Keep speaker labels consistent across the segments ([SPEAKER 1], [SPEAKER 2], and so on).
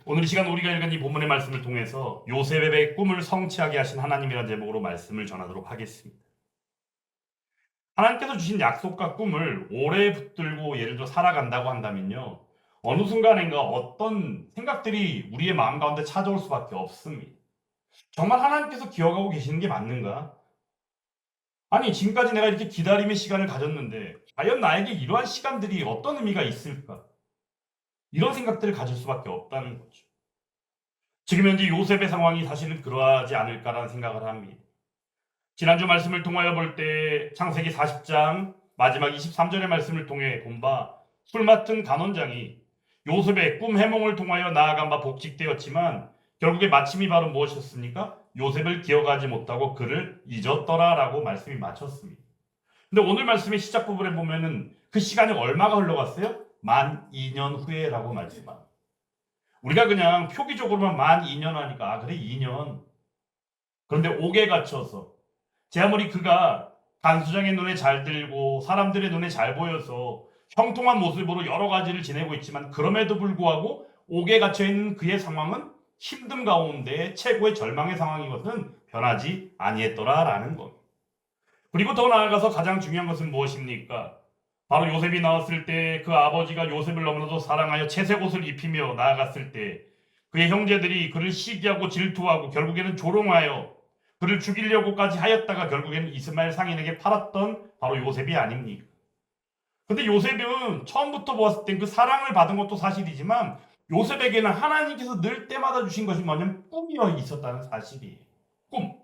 [SPEAKER 1] 오늘 이 시간 우리가 읽은 이 본문의 말씀을 통해서 요셉의 꿈을 성취하게 하신 하나님이라는 제목으로 말씀을 전하도록 하겠습니다. 하나님께서 주신 약속과 꿈을 오래 붙들고 예를 들어 살아간다고 한다면요, 어느 순간인가 어떤 생각들이 우리의 마음 가운데 찾아올 수밖에 없습니다. 정말 하나님께서 기억하고 계시는 게 맞는가? 아니, 지금까지 내가 이렇게 기다림의 시간을 가졌는데 과연 나에게 이러한 시간들이 어떤 의미가 있을까? 이런 생각들을 가질 수밖에 없다는 거죠. 지금 현재 요셉의 상황이 사실은 그러하지 않을까라는 생각을 합니다. 지난주 말씀을 통하여 볼 때 창세기 40장 마지막 23절의 말씀을 통해 본 바 술 맡은 간원장이 요셉의 꿈 해몽을 통하여 나아간 바 복직되었지만 결국에 마침이 바로 무엇이었습니까? 요셉을 기억하지 못하고 그를 잊었더라라고 말씀이 마쳤습니다. 근데 오늘 말씀의 시작 부분에 보면은 그 시간이 얼마가 흘러갔어요? 만 2년 후에라고 말씀합니다. 우리가 그냥 표기적으로만 만 2년 하니까 그래 2년. 그런데 옥에 갇혀서 제 아무리 그가 간수장의 눈에 잘 들고 사람들의 눈에 잘 보여서 형통한 모습으로 여러 가지를 지내고 있지만 그럼에도 불구하고 옥에 갇혀있는 그의 상황은 힘듦 가운데 최고의 절망의 상황인 것은 변하지 아니했더라라는 것. 그리고 더 나아가서 가장 중요한 것은 무엇입니까? 바로 요셉이 나왔을 때 그 아버지가 요셉을 너무나도 사랑하여 채색 옷을 입히며 나아갔을 때 그의 형제들이 그를 시기하고 질투하고 결국에는 조롱하여 그를 죽이려고까지 하였다가 결국에는 이스마엘 상인에게 팔았던 바로 요셉이 아닙니까? 근데 요셉은 처음부터 보았을 땐 그 사랑을 받은 것도 사실이지만 요셉에게는 하나님께서 늘 때마다 주신 것이 뭐냐면 꿈이어 있었다는 사실이에요. 꿈.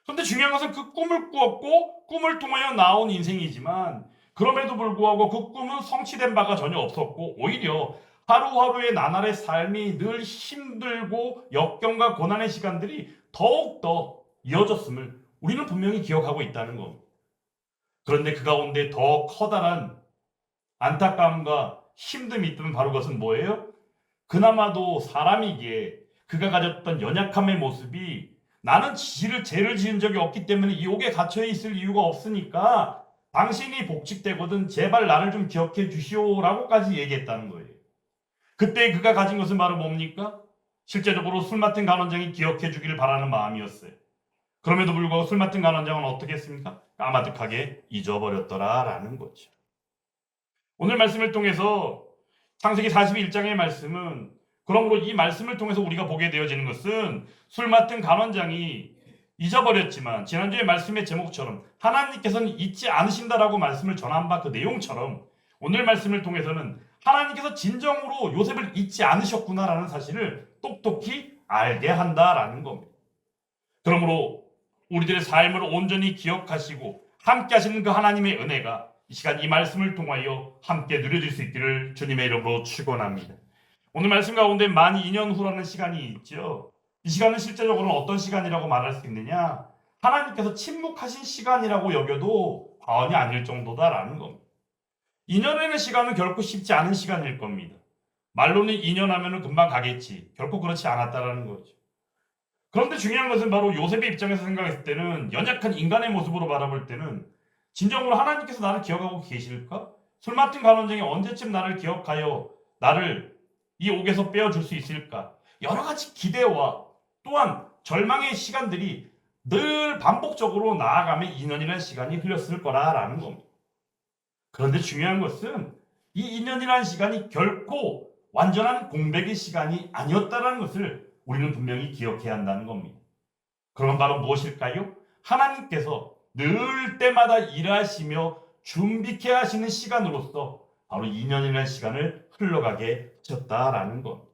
[SPEAKER 1] 근데 중요한 것은 그 꿈을 꾸었고 꿈을 통하여 나온 인생이지만 그럼에도 불구하고 그 꿈은 성취된 바가 전혀 없었고 오히려 하루하루의 나날의 삶이 늘 힘들고 역경과 고난의 시간들이 더욱더 이어졌음을 우리는 분명히 기억하고 있다는 겁니다. 그런데 그 가운데 더 커다란 안타까움과 힘듦이 있던 바로 그것은 뭐예요? 그나마도 사람이기에 그가 가졌던 연약함의 모습이 나는 죄를 지은 적이 없기 때문에 이 옥에 갇혀 있을 이유가 없으니까 당신이 복직되거든 제발 나를 좀 기억해 주시오라고까지 얘기했다는 거예요. 그때 그가 가진 것은 바로 뭡니까? 실제적으로 술 맡은 간원장이 기억해 주기를 바라는 마음이었어요. 그럼에도 불구하고 술 맡은 간원장은 어떻게 했습니까? 까마득하게 잊어버렸더라라는 거죠. 오늘 말씀을 통해서 창세기 41장의 말씀은 그러므로 이 말씀을 통해서 우리가 보게 되어지는 것은 술 맡은 간원장이 잊어버렸지만 지난주의 말씀의 제목처럼 하나님께서는 잊지 않으신다라고 말씀을 전한 바 그 내용처럼 오늘 말씀을 통해서는 하나님께서 진정으로 요셉을 잊지 않으셨구나라는 사실을 똑똑히 알게 한다라는 겁니다. 그러므로 우리들의 삶을 온전히 기억하시고 함께 하시는 그 하나님의 은혜가 이 시간 이 말씀을 통하여 함께 누려질 수 있기를 주님의 이름으로 축원합니다. 오늘 말씀 가운데 만 2년 후라는 시간이 있죠. 이 시간은 실제적으로는 어떤 시간이라고 말할 수 있느냐? 하나님께서 침묵하신 시간이라고 여겨도 과언이 아닐 정도다라는 겁니다. 2년이라는 시간은 결코 쉽지 않은 시간일 겁니다. 말로는 2년 하면 금방 가겠지. 결코 그렇지 않았다라는 거죠. 그런데 중요한 것은 바로 요셉의 입장에서 생각했을 때는 연약한 인간의 모습으로 바라볼 때는 진정으로 하나님께서 나를 기억하고 계실까? 술 맡은 간원장이 언제쯤 나를 기억하여 나를 이 옥에서 빼어줄 수 있을까? 여러 가지 기대와 또한 절망의 시간들이 늘 반복적으로 나아가며 2년이라는 시간이 흘렸을 거라는 겁니다. 그런데 중요한 것은 이 2년이라는 시간이 결코 완전한 공백의 시간이 아니었다는 것을 우리는 분명히 기억해야 한다는 겁니다. 그건 바로 무엇일까요? 하나님께서 늘 때마다 일하시며 준비케 하시는 시간으로서 바로 2년이라는 시간을 흘러가게 하셨다라는 것.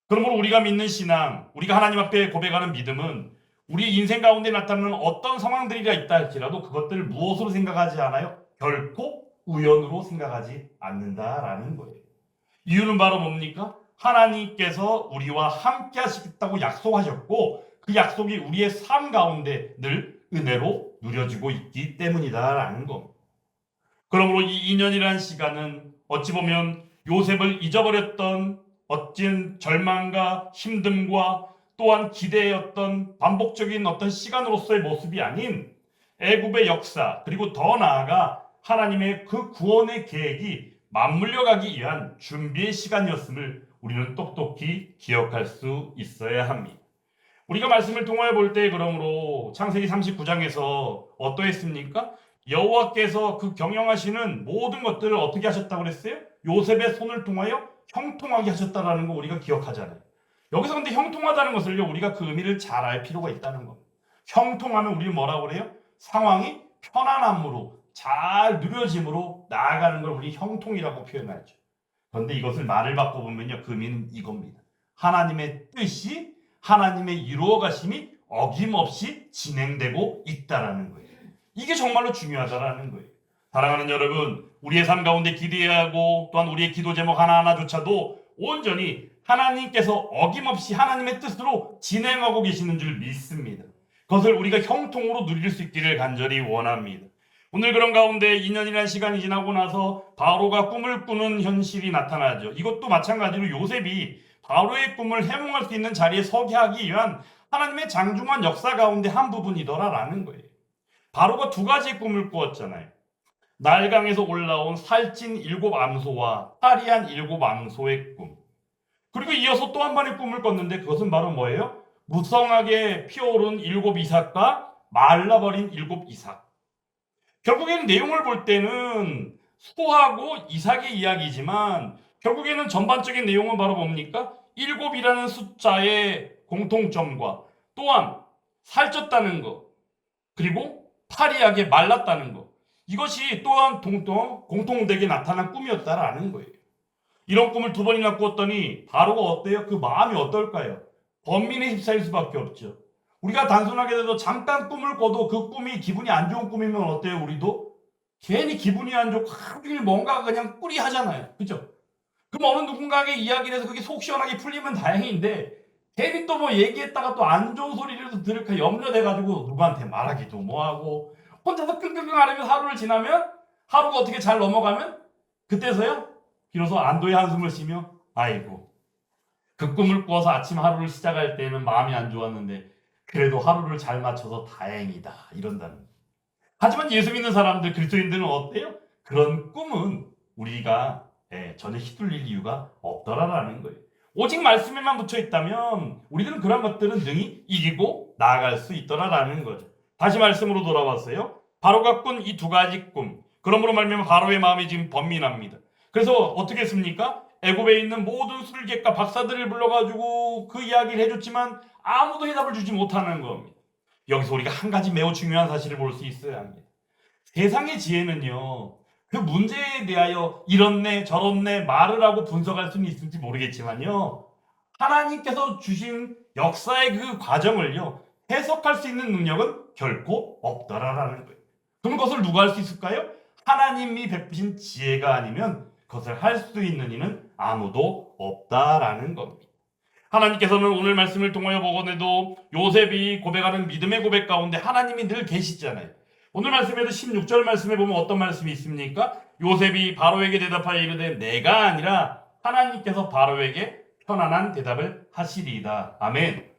[SPEAKER 1] 그러므로 우리가 믿는 신앙, 우리가 하나님 앞에 고백하는 믿음은 우리 인생 가운데 나타나는 어떤 상황들이라 있다 할지라도 그것들을 무엇으로 생각하지 않아요? 결코 우연으로 생각하지 않는다라는 거예요. 이유는 바로 뭡니까? 하나님께서 우리와 함께 하시겠다고 약속하셨고 그 약속이 우리의 삶 가운데 늘 은혜로 누려지고 있기 때문이다라는 겁니다. 그러므로 이 2년이라는 시간은 어찌 보면 요셉을 잊어버렸던 어찐 절망과 힘듦과 또한 기대였던 반복적인 어떤 시간으로서의 모습이 아닌 애굽의 역사 그리고 더 나아가 하나님의 그 구원의 계획이 맞물려가기 위한 준비의 시간이었음을 우리는 똑똑히 기억할 수 있어야 합니다. 우리가 말씀을 통하여 볼 때 그러므로 창세기 39장에서 어떠했습니까? 여호와께서 그 경영하시는 모든 것들을 어떻게 하셨다고 그랬어요? 요셉의 손을 통하여 형통하게 하셨다라는 거 우리가 기억하잖아요. 여기서 근데 형통하다는 것을요, 우리가 그 의미를 잘 알 필요가 있다는 겁니다. 형통하면 우리는 뭐라고 그래요? 상황이 편안함으로 잘 누려짐으로 나아가는 걸 우리 형통이라고 표현하죠. 그런데 이것을 말을 바꿔보면요, 그 의미는 이겁니다. 하나님의 뜻이 하나님의 이루어 가심이 어김없이 진행되고 있다라는 거예요. 이게 정말로 중요하다라는 거예요. 사랑하는 여러분, 우리의 삶 가운데 기대해야 하고 또한 우리의 기도 제목 하나하나조차도 온전히 하나님께서 어김없이 하나님의 뜻으로 진행하고 계시는 줄 믿습니다. 그것을 우리가 형통으로 누릴 수 있기를 간절히 원합니다. 오늘 그런 가운데 2년이라는 시간이 지나고 나서 바로가 꿈을 꾸는 현실이 나타나죠. 이것도 마찬가지로 요셉이 바로의 꿈을 해몽할 수 있는 자리에 서게 하기 위한 하나님의 장중한 역사 가운데 한 부분이더라라는 거예요. 바로가 두 가지 꿈을 꾸었잖아요. 날강에서 올라온 살찐 7암소와 파리한 7암소의 꿈. 그리고 이어서 또 한 번의 꿈을 꿨는데 그것은 바로 뭐예요? 무성하게 피어오른 7 이삭과 말라버린 7 이삭. 결국에는 내용을 볼 때는 소하고 이삭의 이야기지만 결국에는 전반적인 내용은 바로 뭡니까? 7이라는 숫자의 공통점과 또한 살쪘다는 것, 그리고 파리하게 말랐다는 것, 이것이 또한 공통되게 나타난 꿈이었다라는 거예요. 이런 꿈을 두 번이나 꾸었더니 바로가 어때요? 그 마음이 어떨까요? 번민에 휩싸일 수밖에 없죠. 우리가 단순하게 돼도 잠깐 꿈을 꿔도 그 꿈이 기분이 안 좋은 꿈이면 어때요? 우리도 괜히 기분이 안 좋고 하루 종일 뭔가 그냥 꾸리하잖아요. 그죠? 그럼 어느 누군가에게 이야기를 해서 그게 속 시원하게 풀리면 다행인데 괜히 또 뭐 얘기했다가 또 안 좋은 소리를 들을까 염려돼가지고 누구한테 말하기도 뭐하고 혼자서 끙끙끙 앓으면서 하루를 지나면 하루가 어떻게 잘 넘어가면 그때서야 비로소 안도의 한숨을 쉬며 아이고 그 꿈을 꾸어서 아침 하루를 시작할 때는 마음이 안 좋았는데 그래도 하루를 잘 맞춰서 다행이다 이런다는 거예요. 하지만 예수 믿는 사람들 그리스도인들은 어때요? 그런 꿈은 우리가 전혀 휘둘릴 이유가 없더라라는 거예요. 오직 말씀에만 붙여 있다면 우리들은 그런 것들은 능히 이기고 나아갈 수 있더라라는 거죠. 다시 말씀으로 돌아왔어요. 바로가 꾼 이 두 가지 꿈. 그러므로 말미암아 바로의 마음이 지금 번민합니다. 그래서 어떻게 했습니까? 애굽에 있는 모든 술객과 박사들을 불러가지고 그 이야기를 해줬지만 아무도 해답을 주지 못하는 겁니다. 여기서 우리가 한 가지 매우 중요한 사실을 볼 수 있어야 합니다. 세상의 지혜는요, 그 문제에 대하여 이렇네 저렇네 말을 하고 분석할 수는 있을지 모르겠지만요, 하나님께서 주신 역사의 그 과정을요 해석할 수 있는 능력은 결코 없더라라는 거예요. 그럼 그것을 누가 할 수 있을까요? 하나님이 베푸신 지혜가 아니면 그것을 할 수 있는 이는 아무도 없다라는 겁니다. 하나님께서는 오늘 말씀을 통하여 보건해도 요셉이 고백하는 믿음의 고백 가운데 하나님이 늘 계시잖아요. 오늘 말씀에도 16절 말씀에 보면 어떤 말씀이 있습니까? 요셉이 바로에게 대답하여 이르되 내가 아니라 하나님께서 바로에게 편안한 대답을 하시리이다. 아멘.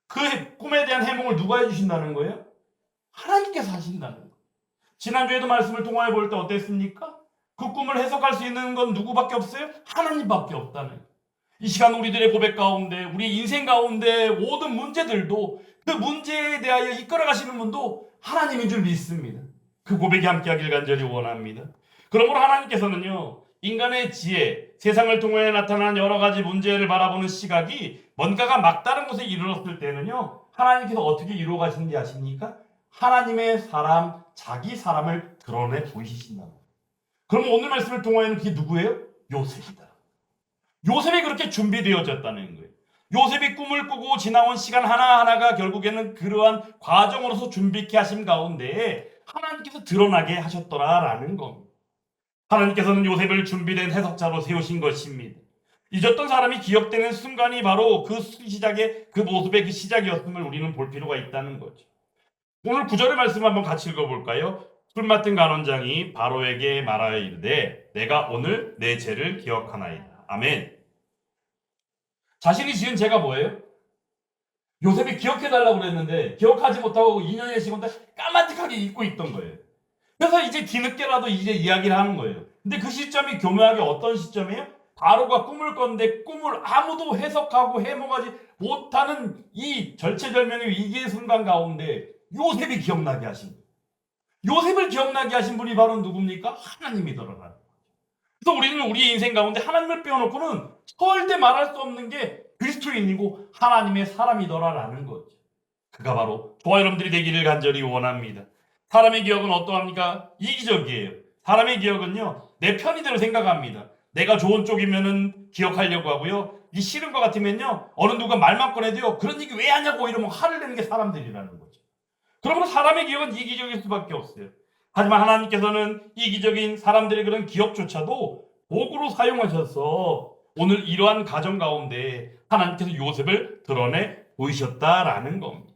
[SPEAKER 1] 그 꿈에 대한 해몽을 누가 해주신다는 거예요? 하나님께서 하신다는 거예요. 지난주에도 말씀을 통하여 볼 때 어땠습니까? 그 꿈을 해석할 수 있는 건 누구밖에 없어요? 하나님밖에 없다는 거예요. 이 시간 우리들의 고백 가운데 우리 인생 가운데 모든 문제들도 그 문제에 대하여 이끌어가시는 분도 하나님인 줄 믿습니다. 그 고백이 함께하길 간절히 원합니다. 그러므로 하나님께서는요 인간의 지혜, 세상을 통해 나타난 여러 가지 문제를 바라보는 시각이 뭔가가 막다른 곳에 이르렀을 때는요 하나님께서 어떻게 이루어 가시는지 아십니까? 하나님의 사람, 자기 사람을 드러내 보이신다는 거예요. 그럼 오늘 말씀을 통하여는 그게 누구예요? 요셉이다. 요셉이 그렇게 준비되어졌다는 거예요. 요셉이 꿈을 꾸고 지나온 시간 하나하나가 결국에는 그러한 과정으로서 준비케 하심 가운데 하나님께서 드러나게 하셨더라라는 겁니다. 하나님께서는 요셉을 준비된 해석자로 세우신 것입니다. 잊었던 사람이 기억되는 순간이 바로 그 시작의 그 모습의 그 시작이었음을 우리는 볼 필요가 있다는 거죠. 오늘 9절의 말씀 한번 같이 읽어볼까요? 술 맡은 간원장이 바로에게 말하여 이르되 내가 오늘 내 죄를 기억하나이다. 아멘. 자신이 지은 죄가 뭐예요? 요셉이 기억해달라고 그랬는데 기억하지 못하고 2년의 시간을 까마득하게 잊고 있던 거예요. 그래서 이제 뒤늦게라도 이제 이야기를 하는 거예요. 근데 그 시점이 교묘하게 어떤 시점이에요? 바로가 꿈을 꿨는데 꿈을 아무도 해석하고 해몽하지 못하는 이 절체절명의 위기의 순간 가운데 요셉이 기억나게 하신 거예요. 요셉을 기억나게 하신 분이 바로 누굽니까? 하나님이더라고요. 그래서 우리는 우리의 인생 가운데 하나님을 빼놓고는 절대 말할 수 없는 게 그리스도인이고 하나님의 사람이더라라는 거죠. 그가 바로 저와 여러분들이 되기를 간절히 원합니다. 사람의 기억은 어떠합니까? 이기적이에요. 사람의 기억은요, 내 편의대로 생각합니다. 내가 좋은 쪽이면은 기억하려고 하고요. 이 싫은 것 같으면요, 어느 누가 말만 꺼내도요, 그런 얘기 왜 하냐고 이러면 화를 내는 게 사람들이라는 거죠. 그러므로 사람의 기억은 이기적일 수밖에 없어요. 하지만 하나님께서는 이기적인 사람들의 그런 기억조차도 도구로 사용하셔서 오늘 이러한 가정 가운데 하나님께서 요셉을 드러내 보이셨다라는 겁니다.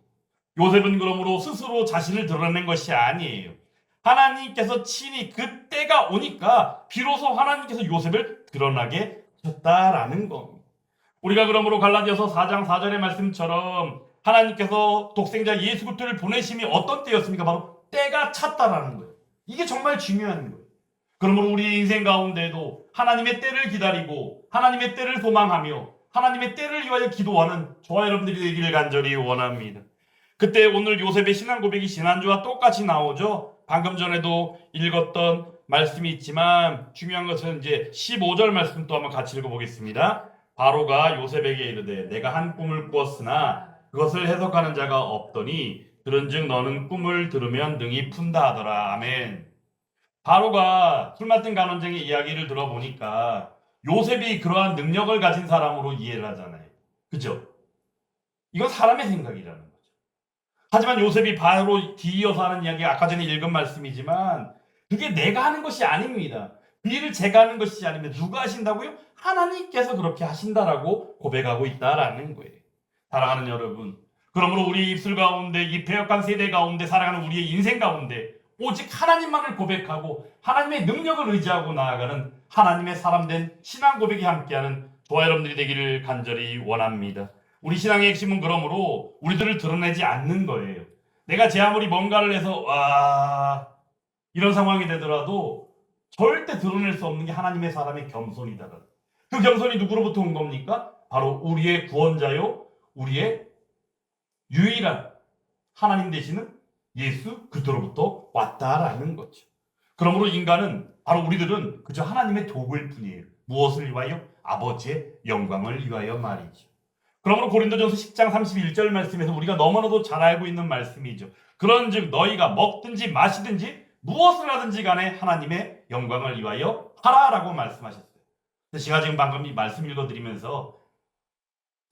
[SPEAKER 1] 요셉은 그러므로 스스로 자신을 드러낸 것이 아니에요. 하나님께서 친히 그때가 오니까 비로소 하나님께서 요셉을 드러나게 하셨다라는 겁니다. 우리가 그러므로 갈라디아서 4장 4절의 말씀처럼 하나님께서 독생자 예수 그리스도를 보내심이 어떤 때였습니까? 바로 때가 찼다라는 거예요. 이게 정말 중요한 거예요. 그러므로 우리 인생 가운데도 하나님의 때를 기다리고 하나님의 때를 소망하며 하나님의 때를 위하여 기도하는 저와 여러분들이 되기를 간절히 원합니다. 그때 오늘 요셉의 신앙 고백이 지난주와 똑같이 나오죠. 방금 전에도 읽었던 말씀이 있지만 중요한 것은 이제 15절 말씀 또 한번 같이 읽어보겠습니다. 바로가 요셉에게 이르되 내가 한 꿈을 꾸었으나 그것을 해석하는 자가 없더니 그런즉 너는 꿈을 들으면 능히 푼다 하더라. 아멘. 바로가 술 맡은 간원쟁이 이야기를 들어보니까 요셉이 그러한 능력을 가진 사람으로 이해를 하잖아요. 그죠? 이건 사람의 생각이라는 거죠. 하지만 요셉이 바로 뒤이어서 하는 이야기, 아까 전에 읽은 말씀이지만 그게 내가 하는 것이 아닙니다. 그 일을 제가 하는 것이 아닙니다. 누가 하신다고요? 하나님께서 그렇게 하신다라고 고백하고 있다라는 거예요. 사랑하는 여러분, 그러므로 우리 입술 가운데 이 배역한 세대 가운데 살아가는 우리의 인생 가운데 오직 하나님만을 고백하고 하나님의 능력을 의지하고 나아가는 하나님의 사람된 신앙 고백이 함께하는 저와 여러분들이 되기를 간절히 원합니다. 우리 신앙의 핵심은 그러므로 우리들을 드러내지 않는 거예요. 내가 제 아무리 뭔가를 해서 이런 상황이 되더라도 절대 드러낼 수 없는 게 하나님의 사람의 겸손이다. 그 겸손이 누구로부터 온 겁니까? 바로 우리의 구원자요, 우리의 유일한 하나님 되시는 예수 그리스도로부터 왔다라는 거죠. 그러므로 인간은, 바로 우리들은 그저 하나님의 도구일 뿐이에요. 무엇을 위하여? 아버지의 영광을 위하여 말이죠. 그러므로 고린도전서 10장 31절 말씀에서 우리가 너무나도 잘 알고 있는 말씀이죠. 그런즉 너희가 먹든지 마시든지 무엇을 하든지 간에 하나님의 영광을 위하여 하라라고 말씀하셨어요. 제가 지금 방금 이 말씀 읽어드리면서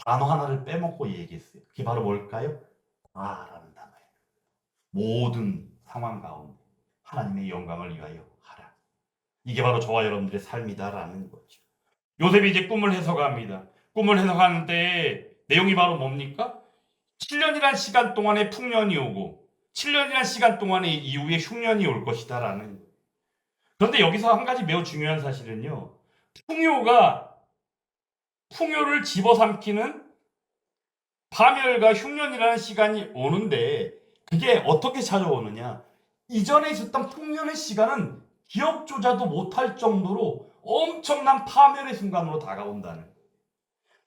[SPEAKER 1] 단어 하나를 빼먹고 얘기했어요. 그게 바로 뭘까요? 라는 단어예요. 모든 상황 가운데 하나님의 영광을 위하여 하라. 이게 바로 저와 여러분들의 삶이다라는 거죠. 요셉이 이제 꿈을 해석합니다. 꿈을 해석하는데 내용이 바로 뭡니까? 7년이란 시간 동안에 풍년이 오고 7년이란 시간 동안에 이후에 흉년이 올 것이다라는 거예요. 그런데 여기서 한 가지 매우 중요한 사실은요. 풍요를 집어삼키는 파멸과 흉년이라는 시간이 오는데 그게 어떻게 찾아오느냐? 이전에 있었던 풍년의 시간은 기억조차도 못할 정도로 엄청난 파멸의 순간으로 다가온다는 거예요.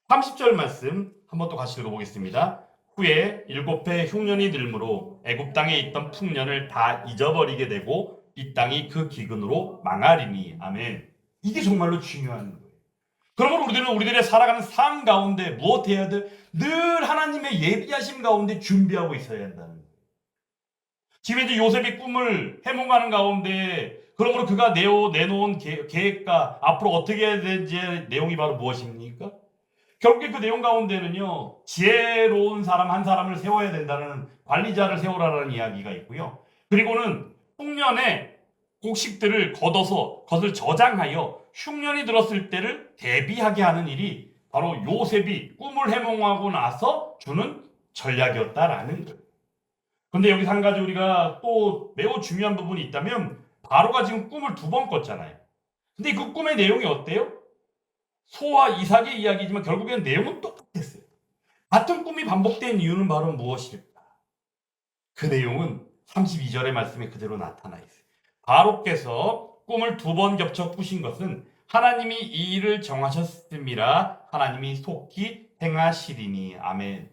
[SPEAKER 1] 30절 말씀 한번 또 같이 읽어보겠습니다. 후에 7해 흉년이 들므로 애굽 땅에 있던 풍년을 다 잊어버리게 되고 이 땅이 그 기근으로 망하리니. 아멘. 이게 정말로 중요한 거예요. 그러므로 우리들은 우리들의 살아가는 삶 가운데 무엇 해야 돼? 늘 하나님의 예비하심 가운데 준비하고 있어야 한다는 거예요. 지금 이제 요셉이 꿈을 해몽하는 가운데 그러므로 그가 내놓은 계획과 앞으로 어떻게 해야 되는지 내용이 바로 무엇입니까? 결국에 그 내용 가운데는요, 지혜로운 사람 한 사람을 세워야 된다는, 관리자를 세우라는 이야기가 있고요. 그리고는 풍년의 곡식들을 걷어서 그것을 저장하여 흉년이 들었을 때를 대비하게 하는 일이 바로 요셉이 꿈을 해몽하고 나서 주는 전략이었다라는 거예요. 그런데 여기서 한 가지 우리가 또 매우 중요한 부분이 있다면, 바로가 지금 꿈을 2번 꿨잖아요. 근데 그 꿈의 내용이 어때요? 소와 이삭의 이야기지만 결국에는 내용은 똑같았어요. 같은 꿈이 반복된 이유는 바로 무엇일까? 그 내용은 32절의 말씀에 그대로 나타나 있어요. 바로께서 꿈을 2번 겹쳐 꾸신 것은 하나님이 이 일을 정하셨음이라 하나님이 속히 행하시리니. 아멘.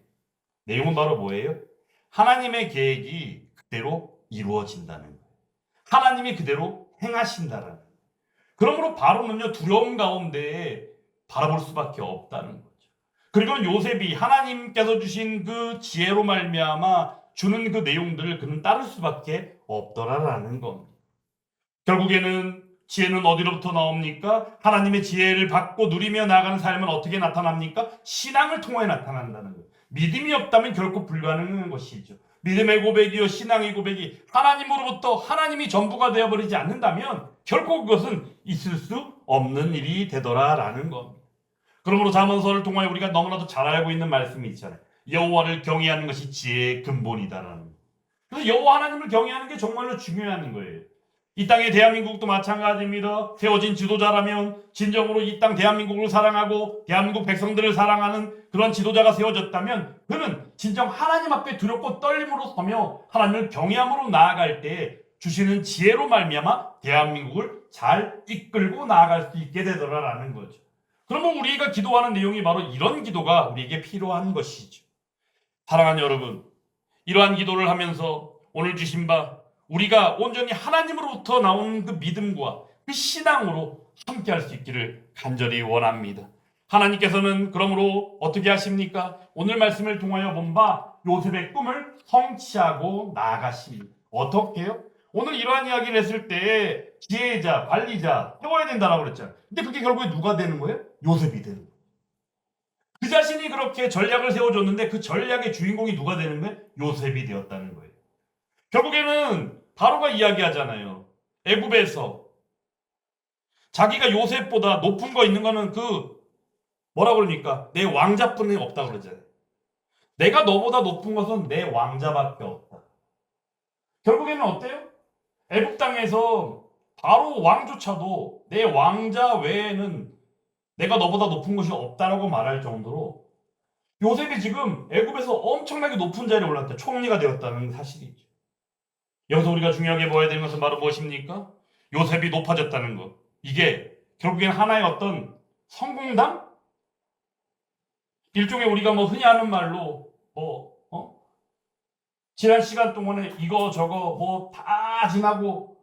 [SPEAKER 1] 내용은 바로 뭐예요? 하나님의 계획이 그대로 이루어진다는 거예요. 하나님이 그대로 행하신다는 거예요. 그러므로 바로는요, 두려움 가운데 바라볼 수밖에 없다는 거죠. 그리고 요셉이 하나님께서 주신 그 지혜로 말미암아 주는 그 내용들을 그는 따를 수밖에 없더라라는 겁니다. 결국에는 지혜는 어디로부터 나옵니까? 하나님의 지혜를 받고 누리며 나아가는 삶은 어떻게 나타납니까? 신앙을 통해 나타난다는 거예요. 믿음이 없다면 결코 불가능한 것이죠. 믿음의 고백이요 신앙의 고백이 하나님으로부터 하나님이 전부가 되어버리지 않는다면 결코 그것은 있을 수 없는 일이 되더라라는 겁니다. 그러므로 잠언서를 통하여 우리가 너무나도 잘 알고 있는 말씀이 있잖아요. 여호와를 경외하는 것이 지혜의 근본이다라는 거예요. 그래서 여호와 하나님을 경외하는 게 정말로 중요한 거예요. 이 땅의 대한민국도 마찬가지입니다. 세워진 지도자라면 진정으로 이 땅 대한민국을 사랑하고 대한민국 백성들을 사랑하는 그런 지도자가 세워졌다면 그는 진정 하나님 앞에 두렵고 떨림으로 서며 하나님을 경외함으로 나아갈 때 주시는 지혜로 말미암아 대한민국을 잘 이끌고 나아갈 수 있게 되더라라는 거죠. 그러면 우리가 기도하는 내용이 바로 이런 기도가 우리에게 필요한 것이죠. 사랑하는 여러분, 이러한 기도를 하면서 오늘 주신 바 우리가 온전히 하나님으로부터 나오는 그 믿음과 그 신앙으로 함께 할 수 있기를 간절히 원합니다. 하나님께서는 그러므로 어떻게 하십니까? 오늘 말씀을 통하여 본 바 요셉의 꿈을 성취하고 나아가십니다. 어떻게 해요? 오늘 이러한 이야기를 했을 때 지혜자, 관리자 세워야 된다라고 그랬잖아요. 근데 그게 결국에 누가 되는 거예요? 요셉이 되는 거예요. 그 자신이 그렇게 전략을 세워줬는데 그 전략의 주인공이 누가 되는 거예요? 요셉이 되었다는 거예요. 결국에는 바로가 이야기하잖아요. 애굽에서 자기가 요셉보다 높은 거 있는 거는 그 뭐라고 그러니까 내 왕자뿐이 없다고 그러잖아요. 내가 너보다 높은 것은 내 왕자밖에 없다. 결국에는 어때요? 애굽 땅에서 바로 왕조차도 내 왕자 외에는 내가 너보다 높은 것이 없다라고 말할 정도로 요셉이 지금 애굽에서 엄청나게 높은 자리에 올랐다. 총리가 되었다는 사실이죠. 여기서 우리가 중요하게 보아야 되는 것은 바로 무엇입니까? 요셉이 높아졌다는 것. 이게 결국엔 하나의 어떤 성공담? 일종의 우리가 흔히 하는 말로 지난 시간 동안에 이거 저거 다 지나고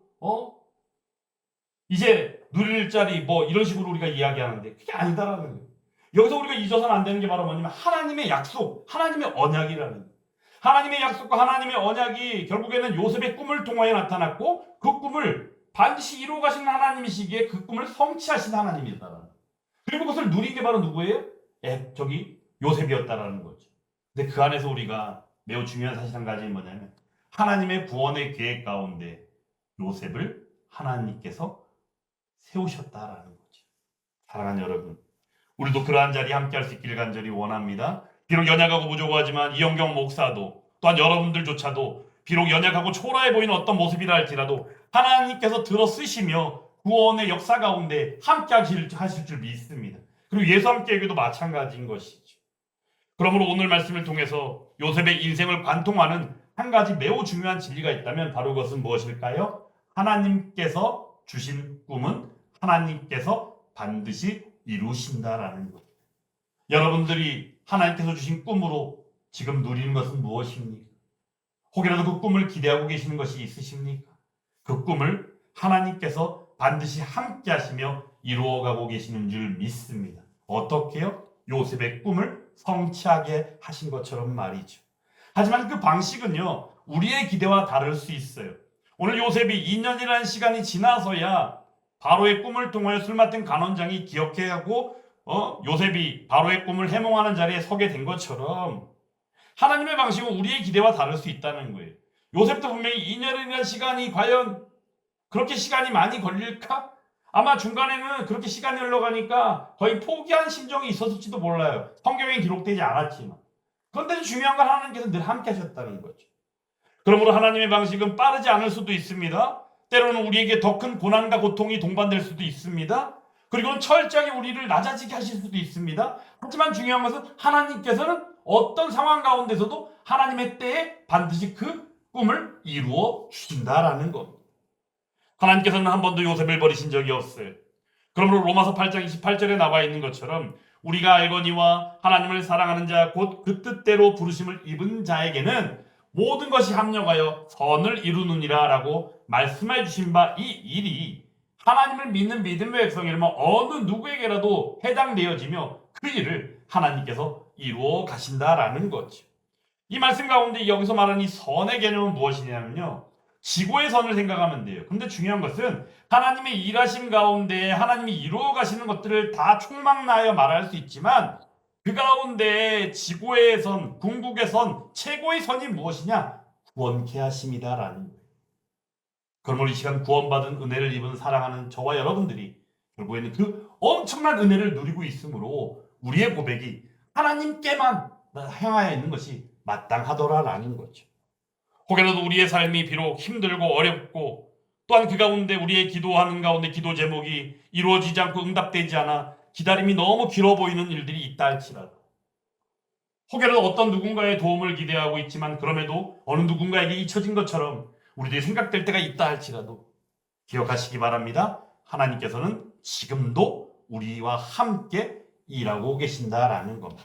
[SPEAKER 1] 이제 누릴 자리 이런 식으로 우리가 이야기하는데 그게 아니다라는 거예요. 여기서 우리가 잊어서는 안 되는 게 바로 뭐냐면 하나님의 약속, 하나님의 언약이라는 거예요. 하나님의 약속과 하나님의 언약이 결국에는 요셉의 꿈을 통하여 나타났고 그 꿈을 반드시 이루어 가신 하나님이시기에 그 꿈을 성취하신 하나님이었다라는 거예요. 그리고 그것을 누린 게 바로 누구예요? 요셉이었다라는 거죠. 근데 그 안에서 우리가 매우 중요한 사실 한 가지는 뭐냐면 하나님의 구원의 계획 가운데 요셉을 하나님께서 세우셨다라는 거죠. 사랑하는 여러분, 우리도 그러한 자리에 함께 할 수 있기를 간절히 원합니다. 비록 연약하고 부족하지만 이영경 목사도 또한 여러분들조차도 비록 연약하고 초라해 보이는 어떤 모습이라 할지라도 하나님께서 들어 쓰시며 구원의 역사 가운데 함께 하실 줄 믿습니다. 그리고 예수 함께에게도 마찬가지인 것이죠. 그러므로 오늘 말씀을 통해서 요셉의 인생을 관통하는 한 가지 매우 중요한 진리가 있다면 바로 그것은 무엇일까요? 하나님께서 주신 꿈은 하나님께서 반드시 이루신다라는 것. 여러분들이 하나님께서 주신 꿈으로 지금 누리는 것은 무엇입니까? 혹이라도 그 꿈을 기대하고 계시는 것이 있으십니까? 그 꿈을 하나님께서 반드시 함께 하시며 이루어가고 계시는 줄 믿습니다. 어떻게요? 요셉의 꿈을 성취하게 하신 것처럼 말이죠. 하지만 그 방식은요, 우리의 기대와 다를 수 있어요. 오늘 요셉이 2년이라는 시간이 지나서야 바로의 꿈을 통하여 술 맡은 간원장이 기억해하고 요셉이 바로의 꿈을 해몽하는 자리에 서게 된 것처럼 하나님의 방식은 우리의 기대와 다를 수 있다는 거예요. 요셉도 분명히 2년이라는 시간이 과연 그렇게 시간이 많이 걸릴까? 아마 중간에는 그렇게 시간이 흘러가니까 거의 포기한 심정이 있었을지도 몰라요. 성경에 기록되지 않았지만. 그런데 중요한 건 하나님께서 늘 함께 하셨다는 거죠. 그러므로 하나님의 방식은 빠르지 않을 수도 있습니다. 때로는 우리에게 더 큰 고난과 고통이 동반될 수도 있습니다. 그리고 철저하게 우리를 낮아지게 하실 수도 있습니다. 하지만 중요한 것은 하나님께서는 어떤 상황 가운데서도 하나님의 때에 반드시 그 꿈을 이루어 주신다라는 겁니다. 하나님께서는 한 번도 요셉을 버리신 적이 없어요. 그러므로 로마서 8장 28절에 나와 있는 것처럼 우리가 알거니와 하나님을 사랑하는 자 곧 그 뜻대로 부르심을 입은 자에게는 모든 것이 합력하여 선을 이루느니라 라고 말씀해 주신 바 이 일이 하나님을 믿는 믿음의 백성이라면 어느 누구에게라도 해당되어지며 그 일을 하나님께서 이루어 가신다라는 거죠. 이 말씀 가운데 여기서 말하는 이 선의 개념은 무엇이냐면요, 지고의 선을 생각하면 돼요. 근데 중요한 것은 하나님의 일하심 가운데 하나님이 이루어 가시는 것들을 다 총망라하여 말할 수 있지만 그 가운데 지고의 선, 궁극의 선, 최고의 선이 무엇이냐? 구원케 하심이다라는 거예요. 그러므로 이 시간 구원받은 은혜를 입은 사랑하는 저와 여러분들이 결국에는 그 엄청난 은혜를 누리고 있으므로 우리의 고백이 하나님께만 향하여 있는 것이 마땅하더라라는 거죠. 혹여라도 우리의 삶이 비록 힘들고 어렵고 또한 그 가운데 우리의 기도하는 가운데 기도 제목이 이루어지지 않고 응답되지 않아 기다림이 너무 길어 보이는 일들이 있다 할지라도, 혹여라도 어떤 누군가의 도움을 기대하고 있지만 그럼에도 어느 누군가에게 잊혀진 것처럼 우리들이 생각될 때가 있다 할지라도 기억하시기 바랍니다. 하나님께서는 지금도 우리와 함께 일하고 계신다라는 겁니다.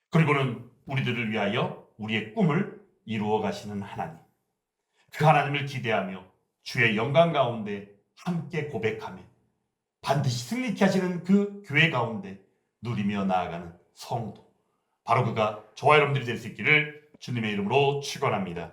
[SPEAKER 1] 그리고는 우리들을 위하여 우리의 꿈을 이루어 가시는 하나님, 그 하나님을 기대하며 주의 영광 가운데 함께 고백하며 반드시 승리케 하시는 그 교회 가운데 누리며 나아가는 성도, 바로 그가 저와 여러분들이 될 수 있기를 주님의 이름으로 축원합니다.